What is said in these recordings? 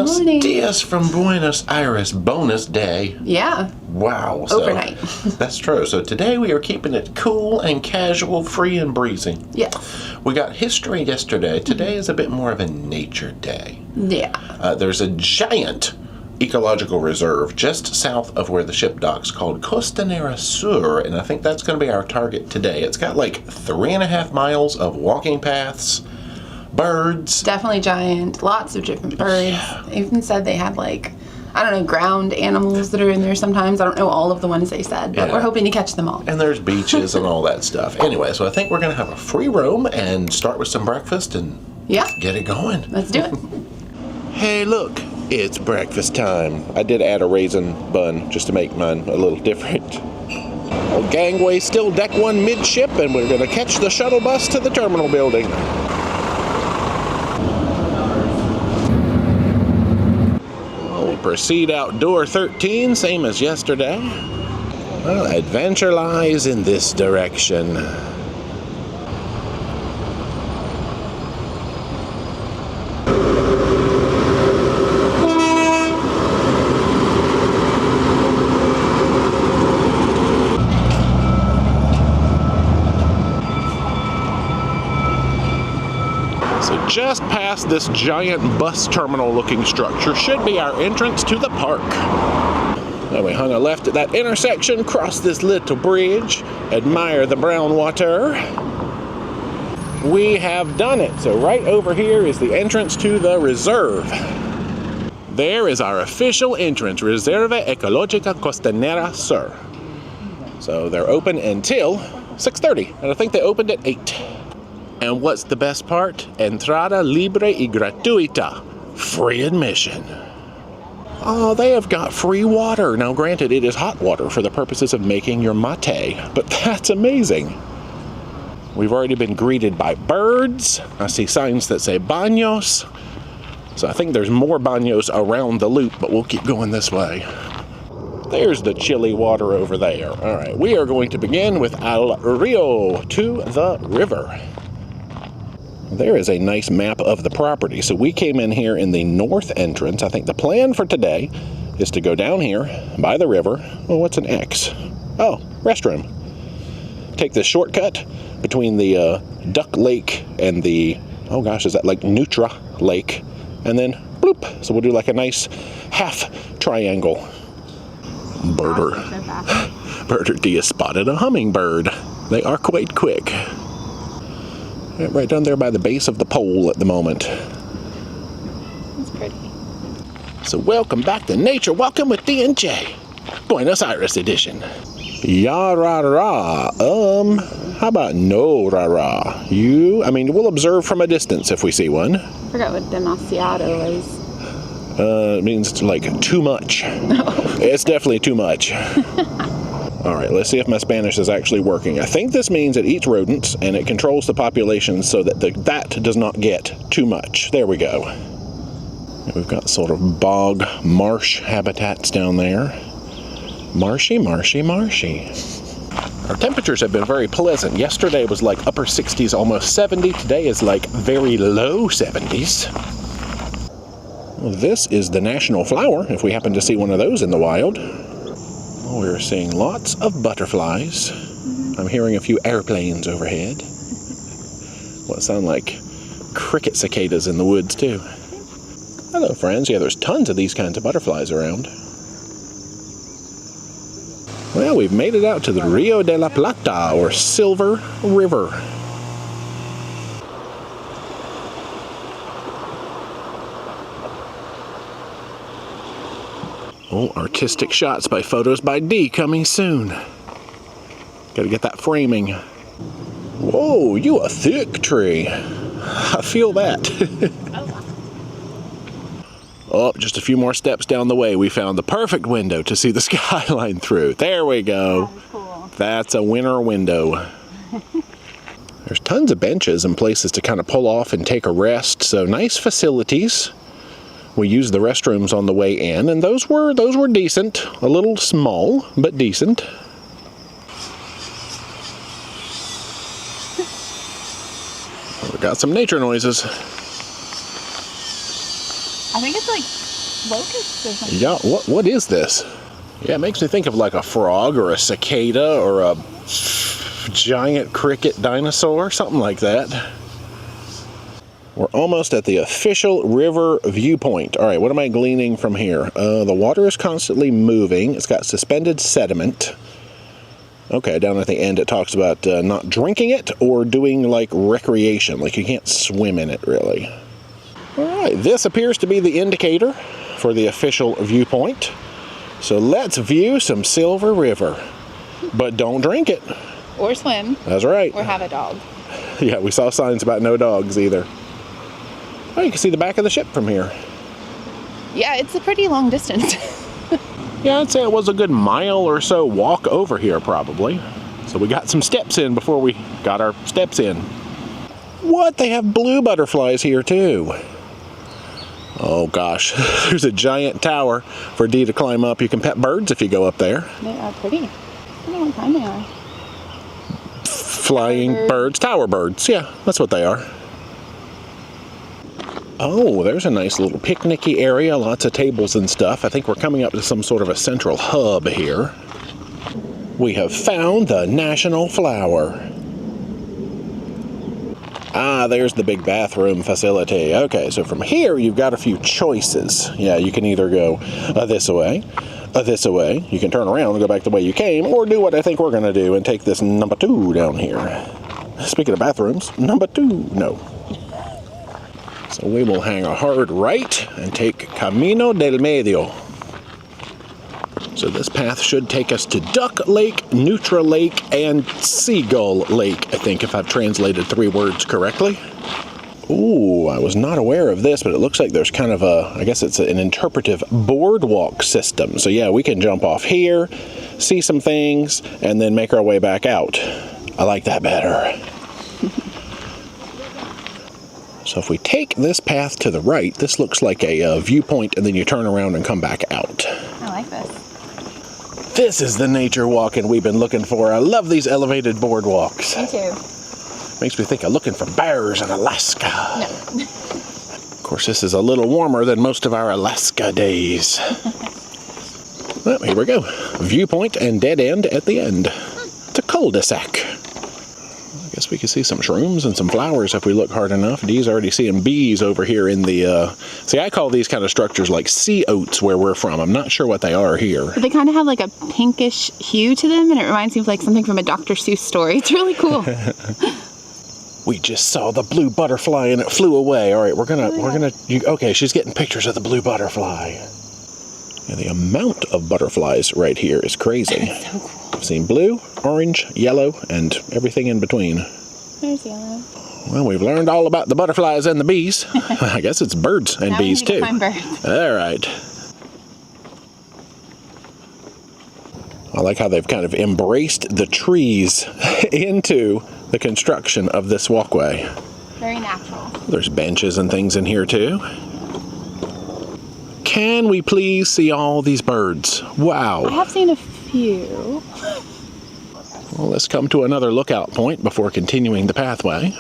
Buenos morning. dias from Buenos Aires. Bonus day. Yeah. Wow. Overnight. That's true. So today we are keeping it cool and casual, free and breezy. Yes. We got history yesterday. Today is a bit more of a nature day. Yeah. There's a giant ecological reserve just south of where the ship docks called Costanera Sur, and I think that's going to be our target today. It's got like 3.5 miles of walking paths, birds. Definitely giant. Lots of different birds. Yeah. They even said they had ground animals that are in there sometimes. I don't know all of the ones they said, but we're hoping to catch them all. And there's beaches and all that stuff. Anyway, so I think we're going to have a free roam and start with some breakfast and get it going. Let's do it. Hey, look. It's breakfast time. I did add a raisin bun just to make mine a little different. Well, gangway still deck 1 midship, and we're going to catch the shuttle bus to the terminal building. We'll proceed out door 13, same as yesterday. Well, adventure lies in this direction. Just past this giant bus terminal looking structure should be our entrance to the park. Now we hung a left at that intersection, cross this little bridge, admire the brown water. We have done it. So right over here is the entrance to the reserve. There is our official entrance, Riverside Ecological Costanera Sur. So they're open until 6:30, and I think they opened at 8. And what's the best part? Entrada libre y gratuita. Free admission. Oh, they have got free water. Now, granted, it is hot water for the purposes of making your mate, but that's amazing. We've already been greeted by birds. I see signs that say baños. So I think there's more baños around the loop, but we'll keep going this way. There's the chilly water over there. All right, we are going to begin with Al Rio, to the river. There is a nice map of the property. So we came in here in the north entrance. I think the plan for today is to go down here by the river. Well, what's an X? Oh, restroom. Take the shortcut between the Duck Lake and the, oh gosh, is that like Nutra Lake? And then bloop. So we'll do like a nice half triangle. Birder. Birder D has spotted a hummingbird. They are quite quick. Right down there by the base of the pole at the moment. It's pretty. So welcome back to Nature. Welcome with D&J. Buenos Aires edition. Ya-ra-ra. How about no-ra-ra? We'll observe from a distance if we see one. I forgot what demasiado is. It means like too much. It's definitely too much. All right, let's see if my Spanish is actually working. I think this means it eats rodents and it controls the population so that that does not get too much. There we go. We've got sort of bog marsh habitats down there. Marshy, marshy, marshy. Our temperatures have been very pleasant. Yesterday was like upper 60s, almost 70. Today is like very low 70s. Well, this is the national flower, if we happen to see one of those in the wild. We're seeing lots of butterflies. I'm hearing a few airplanes overhead. What sound like cricket cicadas in the woods, too. Hello, friends. Yeah, there's tons of these kinds of butterflies around. Well, we've made it out to the Rio de la Plata, or Silver River. Oh, artistic shots by Photos by D coming soon. Gotta get that framing. Whoa, you a thick tree. I feel that. Oh, just a few more steps down the way, we found the perfect window to see the skyline through. There we go. That is cool. That's a winter window. There's tons of benches and places to kind of pull off and take a rest, so nice facilities. We used the restrooms on the way in, and those were decent. A little small, but decent. We got some nature noises. I think it's like locusts or something. Yeah, what is this? Yeah, it makes me think of like a frog or a cicada or a giant cricket dinosaur, something like that. We're almost at the official river viewpoint. All right, what am I gleaning from here? The water is constantly moving. It's got suspended sediment. Okay, down at the end it talks about not drinking it or doing like recreation. Like you can't swim in it really. All right, this appears to be the indicator for the official viewpoint. So let's view some Silver River. But don't drink it. Or swim. That's right. Or have a dog. Yeah, we saw signs about no dogs either. Oh, you can see the back of the ship from here. Yeah, it's a pretty long distance. Yeah, I'd say it was a good mile or so walk over here probably. So we got some steps in before we got our steps in. What? They have blue butterflies here too. Oh gosh, there's a giant tower for Dee to climb up. You can pet birds if you go up there. They are pretty. I don't know what kind they are. Flying birds, tower birds. Yeah, that's what they are. Oh, there's a nice little picnicky area, lots of tables and stuff. I think we're coming up to some sort of a central hub here. We have found the national flower. Ah, there's the big bathroom facility. Okay, so from here you've got a few choices. Yeah, you can either go this way, this way. You can turn around and go back the way you came, or do what I think we're going to do and take this number 2 down here. Speaking of bathrooms, number 2, no. So we will hang a hard right and take Camino del Medio. So this path should take us to Duck Lake, Neutra Lake, and Seagull Lake, I think, if I've translated 3 words correctly. Ooh, I was not aware of this, but it looks like there's kind of a, I guess it's an interpretive boardwalk system. So yeah, we can jump off here, see some things, and then make our way back out. I like that better. So if we take this path to the right, this looks like a viewpoint, and then you turn around and come back out. I like this. This is the nature walking we've been looking for. I love these elevated boardwalks. Me too. Makes me think of looking for bears in Alaska. No. Of course, this is a little warmer than most of our Alaska days. Well, here we go. Viewpoint and dead end at the end. It's a cul-de-sac. I guess we can see some shrooms and some flowers if we look hard enough. Dee's already seeing bees over here in the... See, I call these kind of structures like sea oats where we're from. I'm not sure what they are here. But they kind of have like a pinkish hue to them, and it reminds me of like something from a Dr. Seuss story. It's really cool. We just saw the blue butterfly and it flew away. All right, okay, she's getting pictures of the blue butterfly. And the amount of butterflies right here is crazy. It's so cool. I've seen blue, orange, yellow, and everything in between. There's yellow. Well, we've learned all about the butterflies and the bees. I guess it's birds and bees too. Find birds. All right. I like how they've kind of embraced the trees into the construction of this walkway. Very natural. There's benches and things in here too. Can we please see all these birds? Wow. I have seen a few. Well, let's come to another lookout point before continuing the pathway.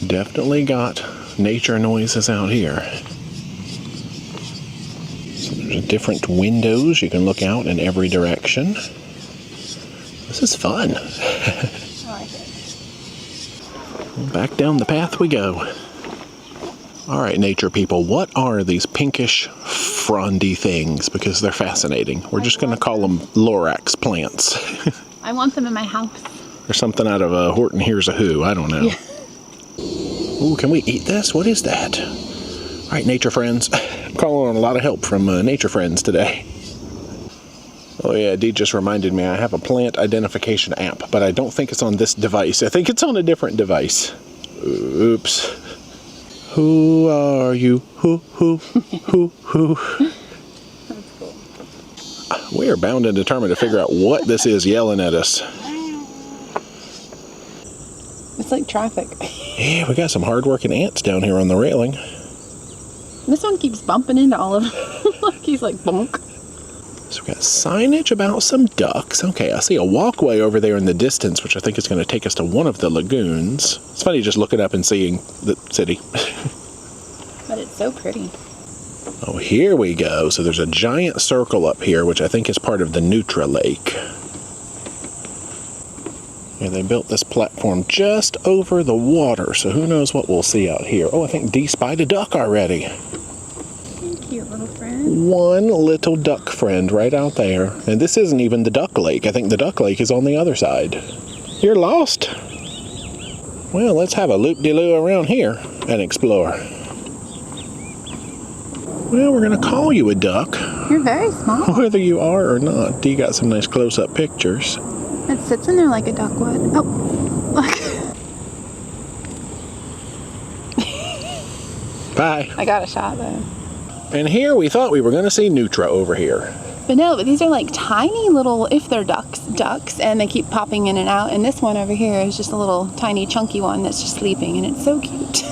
Definitely got nature noises out here. So there's different windows. You can look out in every direction. This is fun. I like it. Back down the path we go. All right, nature people, what are these pinkish, frondy things? Because they're fascinating. We're just going to call them Lorax plants. I want them in my house. Or something out of a Horton Hears a Who. I don't know. Yeah. Ooh, can we eat this? What is that? All right, nature friends. I'm calling on a lot of help from nature friends today. Oh yeah, Dee just reminded me I have a plant identification app, but I don't think it's on this device. I think it's on a different device. Oops. Who are you? Who? That's cool. We are bound and determined to figure out what this is yelling at us. It's like traffic. Yeah, we got some hard-working ants down here on the railing. This one keeps bumping into all of them. Look, he's like bonk. So we got signage about some ducks. Okay, I see a walkway over there in the distance, which I think is going to take us to one of the lagoons. It's funny just looking up and seeing the city. But it's so pretty. Oh, here we go. So there's a giant circle up here, which I think is part of the Nutra Lake. Yeah, they built this platform just over the water, so who knows what we'll see out here. Oh, I think Dee spied a duck already. Thank you, little friend. One little duck friend right out there. And this isn't even the duck lake. I think the duck lake is on the other side. You're lost? Well, let's have a loop-de-loo around here and explore. Well, we're going to call you a duck. You're very small. Whether you are or not. Dee got some nice close-up pictures. It sits in there like a duck would. Oh, look. Bye. I got a shot though. And here we thought we were going to see Nutra over here. But no, but these are like tiny little, if they're ducks, and they keep popping in and out. And this one over here is just a little tiny chunky one that's just sleeping, and it's so cute.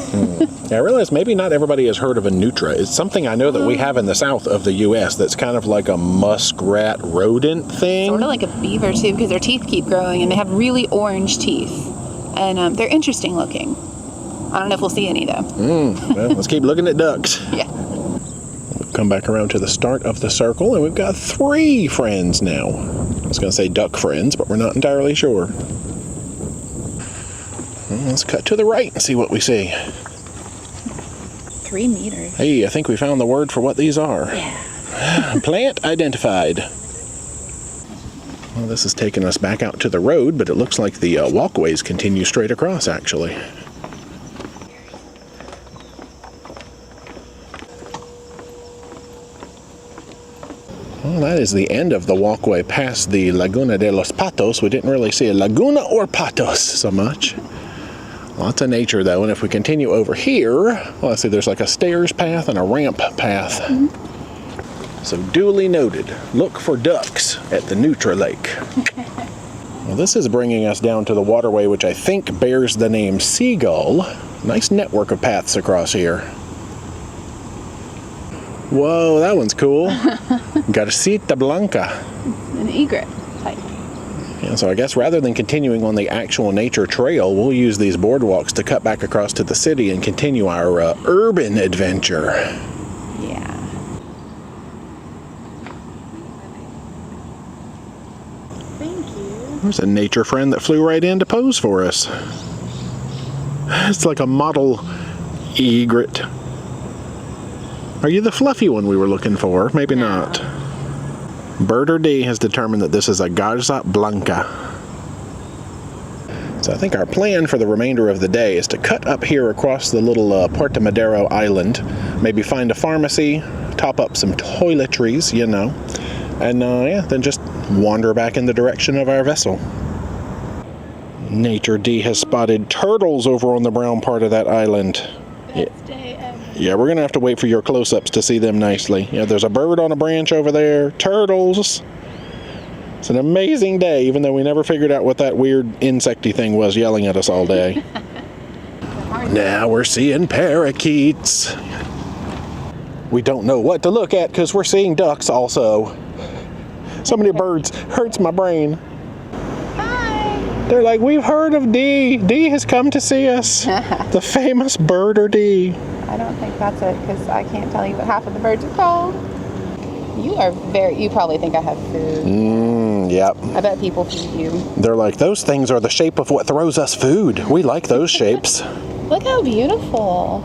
Yeah, I realize maybe not everybody has heard of a Nutra. It's something I know that we have in the south of the U.S. that's kind of like a muskrat rodent thing. Sort of like a beaver too, because their teeth keep growing, and they have really orange teeth. And they're interesting looking. I don't know if we'll see any though. Well, let's keep looking at ducks. Yeah. Come back around to the start of the circle, and we've got 3 friends now. I was going to say duck friends, but we're not entirely sure. Well, let's cut to the right and see what we see. 3 meters. Hey, I think we found the word for what these are. Yeah. Plant identified. Well, this is taking us back out to the road, but it looks like the walkways continue straight across, actually. Well, that is the end of the walkway past the Laguna de los Patos. We didn't really see a laguna or patos so much. Lots of nature, though, and if we continue over here, well, let's see, there's like a stairs path and a ramp path. So duly noted, look for ducks at the Nutra Lake. Well, this is bringing us down to the waterway, which I think bears the name Seagull. Nice network of paths across here. Whoa, that one's cool. Garcita Blanca. An egret type. Yeah, so I guess rather than continuing on the actual nature trail, we'll use these boardwalks to cut back across to the city and continue our urban adventure. Yeah. Thank you. There's a nature friend that flew right in to pose for us. It's like a model egret. Are you the fluffy one we were looking for? Maybe not. Birder D has determined that this is a Garza Blanca. So I think our plan for the remainder of the day is to cut up here across the little Puerto Madero island, maybe find a pharmacy, top up some toiletries, you know, and yeah, then just wander back in the direction of our vessel. Nature D has spotted turtles over on the brown part of that island. Yeah, we're going to have to wait for your close-ups to see them nicely. Yeah, there's a bird on a branch over there. Turtles. It's an amazing day, even though we never figured out what that weird insecty thing was yelling at us all day. Now we're seeing parakeets. We don't know what to look at because we're seeing ducks also. So many birds. Hurts my brain. Hi. They're like, we've heard of Dee. Dee has come to see us. The famous birder Dee. I don't think that's it, because I can't tell you what half of the birds are called. You probably think I have food. Yep. I bet people feed you. They're like, those things are the shape of what throws us food. We like those shapes. Look how beautiful.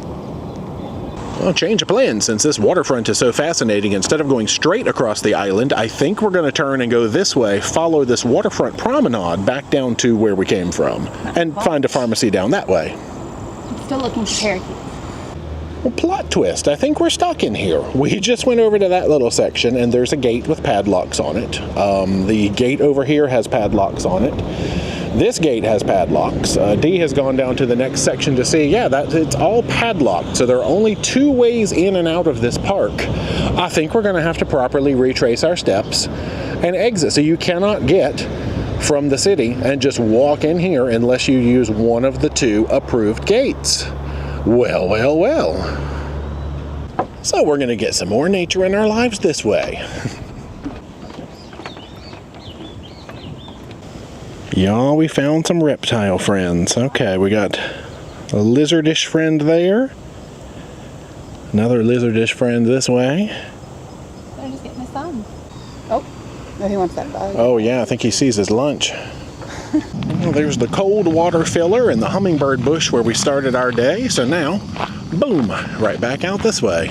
Well, change of plans. Since this waterfront is so fascinating, instead of going straight across the island, I think we're going to turn and go this way, follow this waterfront promenade back down to where we came from, and find a pharmacy down that way. I'm still looking for parakeets. Well, plot twist. I think we're stuck in here. We just went over to that little section, and there's a gate with padlocks on it. The gate over here has padlocks on it. This gate has padlocks. Dee has gone down to the next section to see, yeah, it's all padlocked. So there are only 2 ways in and out of this park. I think we're going to have to properly retrace our steps and exit. So you cannot get from the city and just walk in here unless you use one of the 2 approved gates. Well, well, well. So we're going to get some more nature in our lives this way. Y'all, we found some reptile friends. Okay, we got a lizardish friend there. Another lizardish friend this way. They're just getting the sun. Oh, no, he wants that bug. Oh yeah, I think he sees his lunch. Well, there's the cold water filler in the hummingbird bush where we started our day. So now, boom, right back out this way.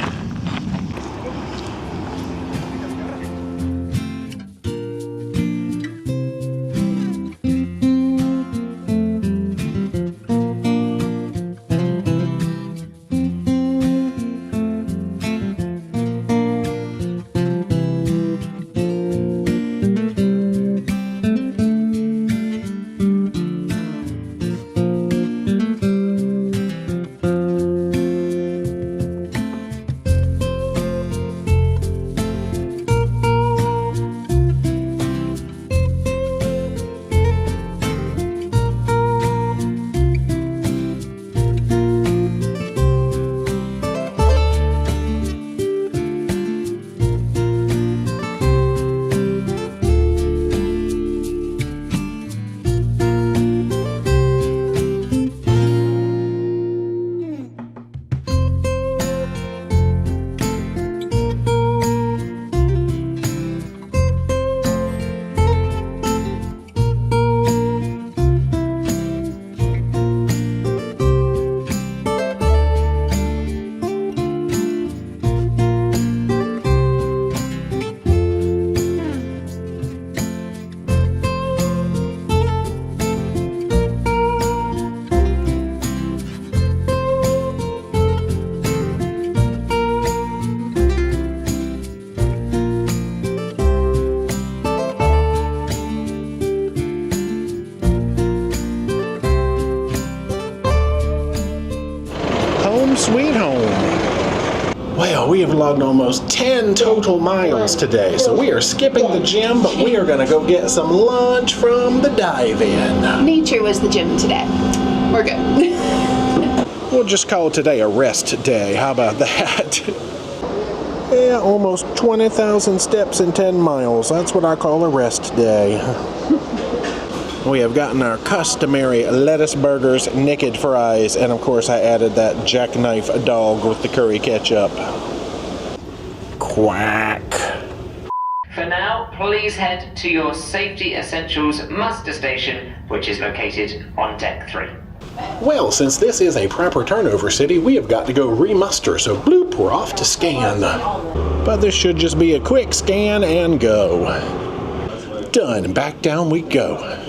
Sweet home. Well, we have logged almost 10 total miles today, so we are skipping the gym, but we are going to go get some lunch from the dive-in. Nature was the gym today. We're good. We'll just call today a rest day. How about that? Yeah, almost 20,000 steps in 10 miles. That's what I call a rest day. We have gotten our customary lettuce burgers, naked fries, and of course I added that jackknife dog with the curry ketchup. Quack. For now, please head to your Safety Essentials muster station, which is located on Deck 3. Well, since this is a proper turnover city, we have got to go remuster, so bloop, we're off to scan. But this should just be a quick scan and go. Done, back down we go.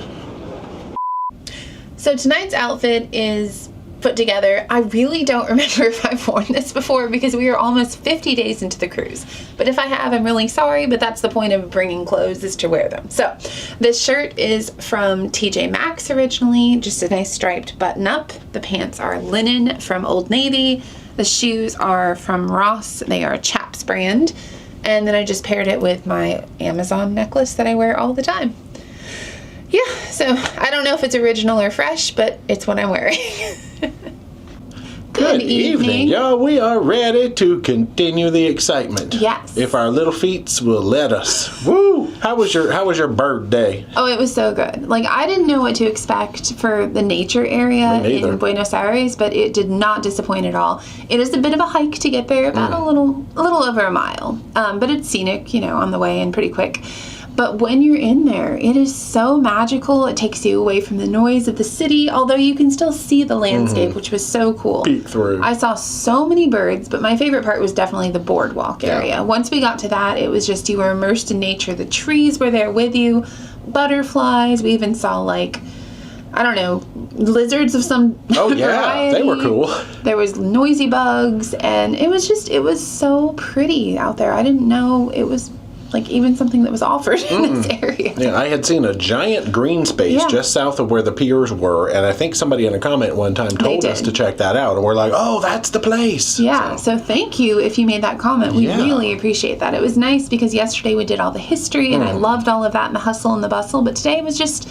So tonight's outfit is put together. I really don't remember if I've worn this before because we are almost 50 days into the cruise. But if I have, I'm really sorry, but that's the point of bringing clothes, is to wear them. So this shirt is from TJ Maxx originally, just a nice striped button up. The pants are linen from Old Navy. The shoes are from Ross. They are Chaps brand. And then I just paired it with my Amazon necklace that I wear all the time. Yeah, so I don't know if it's original or fresh, but it's what I'm wearing. Good evening, y'all. We are ready to continue the excitement. Yes. If our little feets will let us. Woo! How was your bird day? Oh, it was so good. Like, I didn't know what to expect for the nature area in Buenos Aires, but it did not disappoint at all. It is a bit of a hike to get there, about a little over a mile. But it's scenic, on the way and pretty quick. But when you're in there, it is so magical. It takes you away from the noise of the city, although you can still see the landscape, which was so cool. Peek through. I saw so many birds, but my favorite part was definitely the boardwalk area. Yeah. Once we got to that, it was just, you were immersed in nature. The trees were there with you, butterflies. We even saw, like, I don't know, lizards of some variety. They were cool. There was noisy bugs, and it was so pretty out there. I didn't know it was like even something that was offered in this area. Yeah, I had seen a giant green space just south of where the piers were, and I think somebody in a comment one time told us to check that out, and we're like, oh, that's the place. Yeah, so thank you if you made that comment. We really appreciate that. It was nice because yesterday we did all the history, and I loved all of that and the hustle and the bustle, but today was just,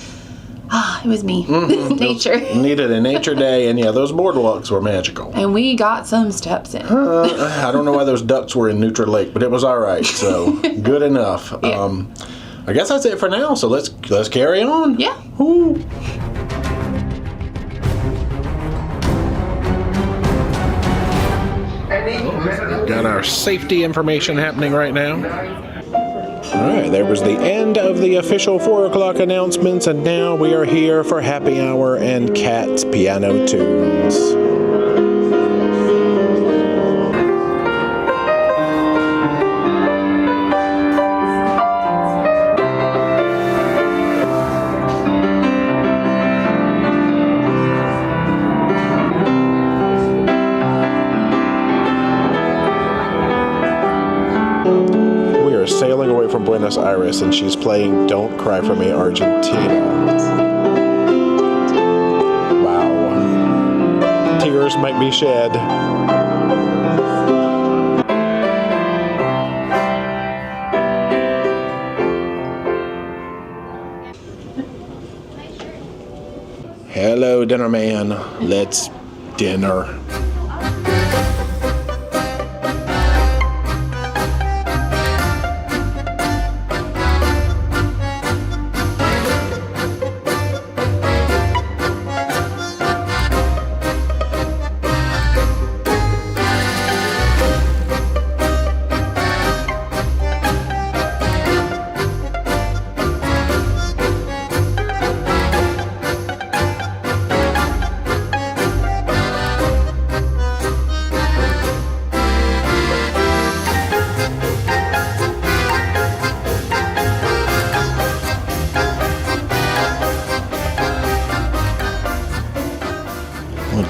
it was me. Nature. Needed a nature day, and yeah, those boardwalks were magical. And we got some steps in. I don't know why those ducks were in Neutral Lake, but it was all right, so good enough. Yeah. I guess that's it for now, so let's carry on. Yeah. Woo. Any got our safety information happening right now. Alright, there was the end of the official 4 o'clock announcements, and now we are here for happy hour and Cat's piano tunes. Sailing away from Buenos Aires, and she's playing Don't Cry For Me, Argentina. Wow. Tears might be shed. Hello, dinner man. Let's dinner.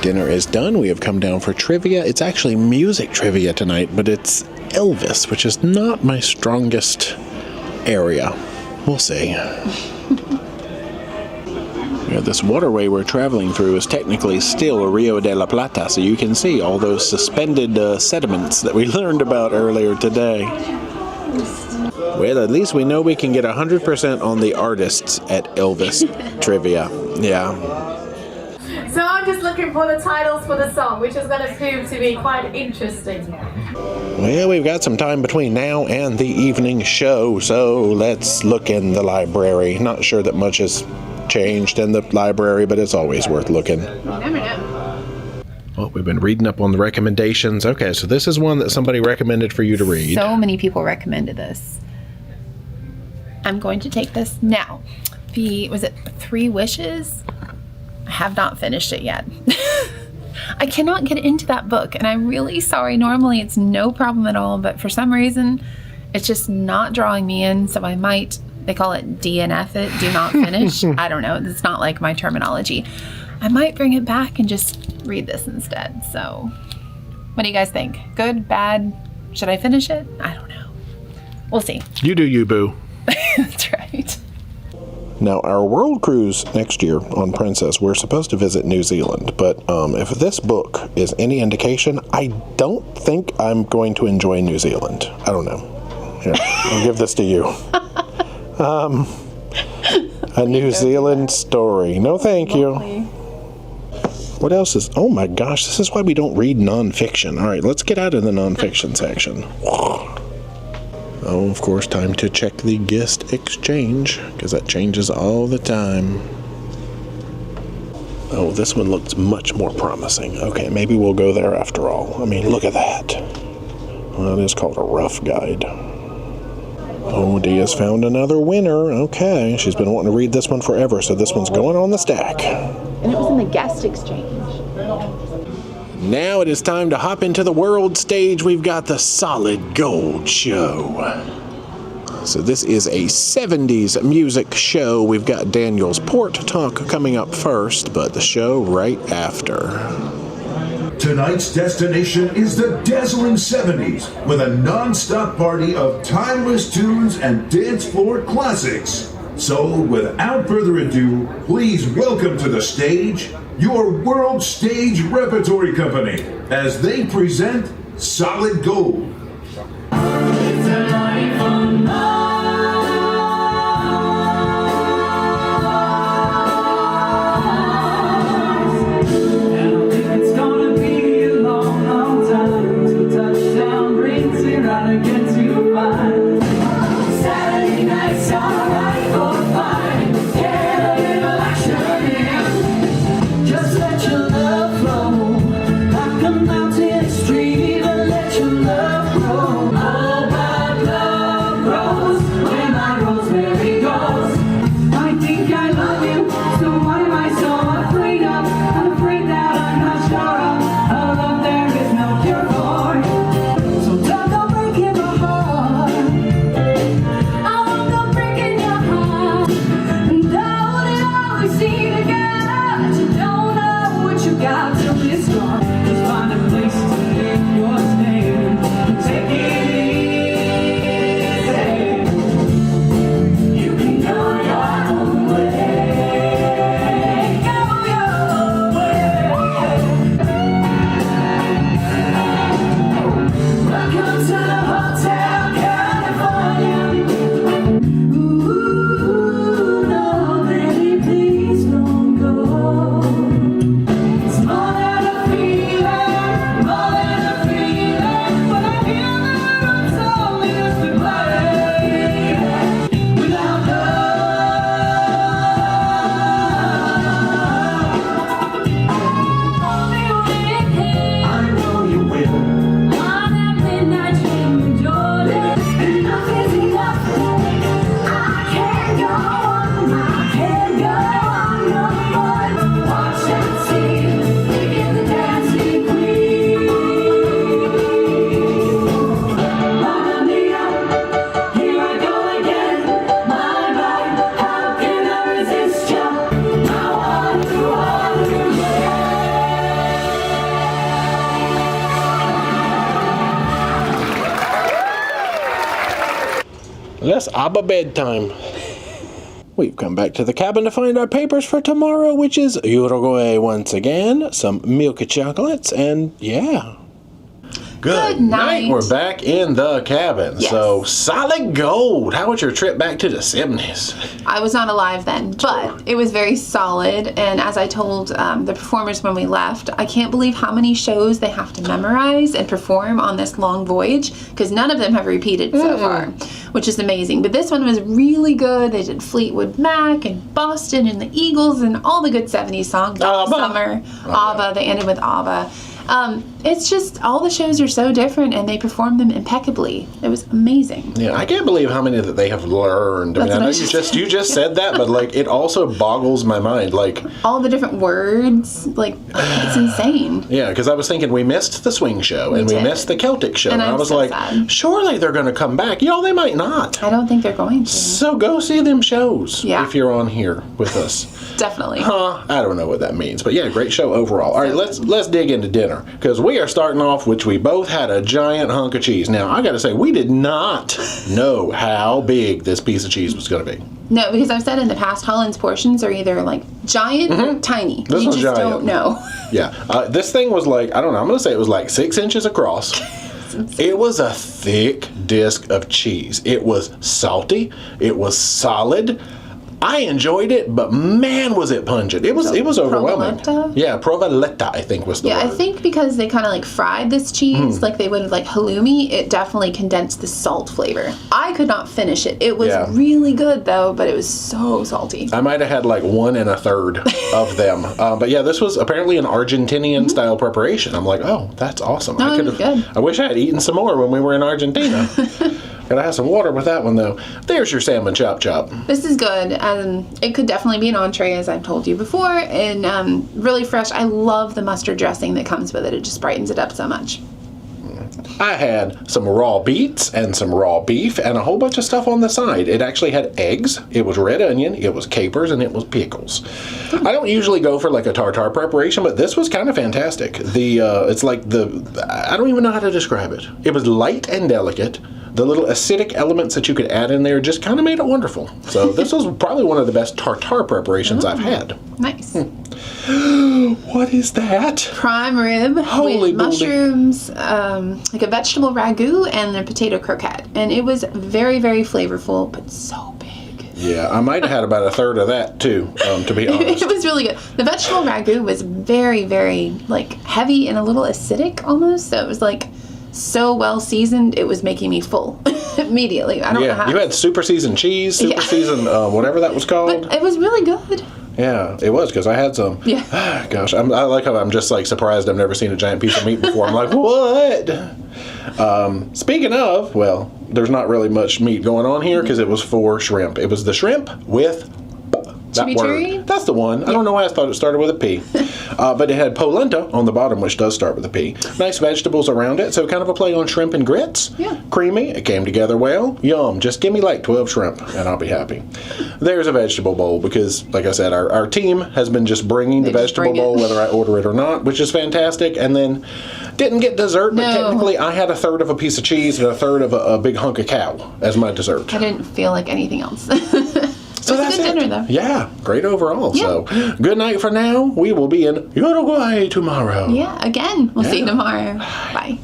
Dinner is done. We have come down for trivia. It's actually music trivia tonight, but it's Elvis, which is not my strongest area. We'll see. Yeah, this waterway we're traveling through is technically still Rio de la Plata, so you can see all those suspended sediments that we learned about earlier today. Well, at least we know we can get 100% on the artists at Elvis trivia. Yeah. So I'm just looking for the titles for the song, which is going to prove to be quite interesting. Well, we've got some time between now and the evening show, so let's look in the library. Not sure that much has changed in the library, but it's always worth looking. You never know. Well, we've been reading up on the recommendations. Okay, so this is one that somebody recommended for you to read. So many people recommended this. I'm going to take this now. Was it 3 Wishes? I have not finished it yet. I cannot get into that book, and I'm really sorry. Normally it's no problem at all, but for some reason it's just not drawing me in, so I might, they call it DNF it, do not finish. I don't know, it's not like my terminology. I might bring it back and just read this instead. So what do you guys think? Good, bad? Should I finish it? I don't know. We'll see. You do you, boo. That's right. Now, our world cruise next year on Princess, we're supposed to visit New Zealand, but if this book is any indication, I don't think I'm going to enjoy New Zealand. I don't know. Here, I'll give this to you. A New Zealand story. No, thank you. What else is... Oh my gosh, this is why we don't read nonfiction. All right, let's get out of the nonfiction section. Oh, of course, time to check the guest exchange, because that changes all the time. Oh, this one looks much more promising. Okay, maybe we'll go there after all. I mean, look at that. Well, it is called a rough guide. Oh, Dia's found another winner. Okay, she's been wanting to read this one forever, so this one's going on the stack. And it was in the guest exchange. Now it is time to hop into the world stage. We've got the Solid Gold Show. So this is a 70s music show. We've got Daniel's Port Talk coming up first, but the show right after. Tonight's destination is the dazzling 70s with a non-stop party of timeless tunes and dance floor classics. So without further ado, please welcome to the stage your World Stage Repertory Company as they present Solid Gold. Just let your love flow like a mountain stream, and let your love Let's abba bedtime. We've come back to the cabin to find our papers for tomorrow, which is Uruguay once again, some milk chocolates, and yeah. Good night. We're back in the cabin. Yes. So, solid gold. How was your trip back to the 70s? I was not alive then, but it was very solid. And as I told the performers when we left, I can't believe how many shows they have to memorize and perform on this long voyage, because none of them have repeated so far, which is amazing. But this one was really good. They did Fleetwood Mac and Boston and the Eagles and all the good 70s songs. Summer, ABBA. They ended with ABBA. It's just, all the shows are so different and they perform them impeccably. It was amazing. Yeah, I can't believe how many that they have learned. I mean, I know you just said that, but like, it also boggles my mind. Like, all the different words, like, it's insane. Yeah, because I was thinking we missed the swing show and we missed the Celtic show. And I was so like, sad. Surely they're going to come back. You know, they might not. I don't think they're going to. So go see them shows if you're on here with us. Definitely. I don't know what that means, but yeah, great show overall. All right, let's dig into dinner, because we are starting off, which we both had a giant hunk of cheese. Now, I got to say, we did not know how big this piece of cheese was going to be. No, because I've said in the past, Holland's portions are either like giant or tiny. This you was just giant. don't know. Yeah, this thing was like, I don't know, I'm going to say it was like 6 inches across. It was a thick disc of cheese. It was salty. It was solid. I enjoyed it, but man, was it pungent. It was overwhelming. Provoletta? Yeah, provoletta, I think was the word. Yeah, I think because they kind of like fried this cheese like they would like halloumi, it definitely condensed the salt flavor. I could not finish it. It was really good though, but it was so salty. I might have had like 1 1/3 of them. But yeah, this was apparently an Argentinian style preparation. I'm like, oh, that's awesome. No, it was good. I wish I had eaten some more when we were in Argentina. Gotta have some water with that one though. There's your salmon chop chop. This is good. It could definitely be an entree, as I've told you before, and really fresh. I love the mustard dressing that comes with it. It just brightens it up so much. I had some raw beets and some raw beef and a whole bunch of stuff on the side. It actually had eggs, it was red onion, it was capers, and it was pickles. I don't usually go for like a tartare preparation, but this was kind of fantastic. It's like I don't even know how to describe it. It was light and delicate. The little acidic elements that you could add in there just kind of made it wonderful. So this was probably one of the best tartare preparations I've had. Nice. What is that? Prime rib Holy with mushrooms, like a vegetable ragu, and a potato croquette. And it was very, very flavorful, but so big. Yeah, I might have had about 1/3 of that too, to be honest. It was really good. The vegetable ragu was very, very like heavy and a little acidic almost. So it was like so well seasoned, it was making me full immediately. I don't know how. You had super seasoned cheese, super seasoned whatever that was called. But it was really good. Yeah, it was, because I had some. Yeah. Gosh, I like how I'm just like surprised I've never seen a giant piece of meat before. I'm like, what? Speaking of, well, there's not really much meat going on here because it was for shrimp. It was the shrimp with that Chimichurri? word. That's the one. I don't know why I thought it started with a P. But it had polenta on the bottom, which does start with a P. Nice vegetables around it, so kind of a play on shrimp and grits. Yeah. Creamy. It came together well. Yum. Just give me like 12 shrimp, and I'll be happy. There's a vegetable bowl, because, like I said, our team has been just bringing the vegetable bowl, whether I order it or not, which is fantastic. And then didn't get dessert, but technically I had 1/3 of a piece of cheese and 1/3 of a big hunk of cow as my dessert. I didn't feel like anything else. So that's a good dinner, though. Yeah, great overall. Yeah. So, good night for now. We will be in Uruguay tomorrow. Yeah, again. We'll see you tomorrow. Bye.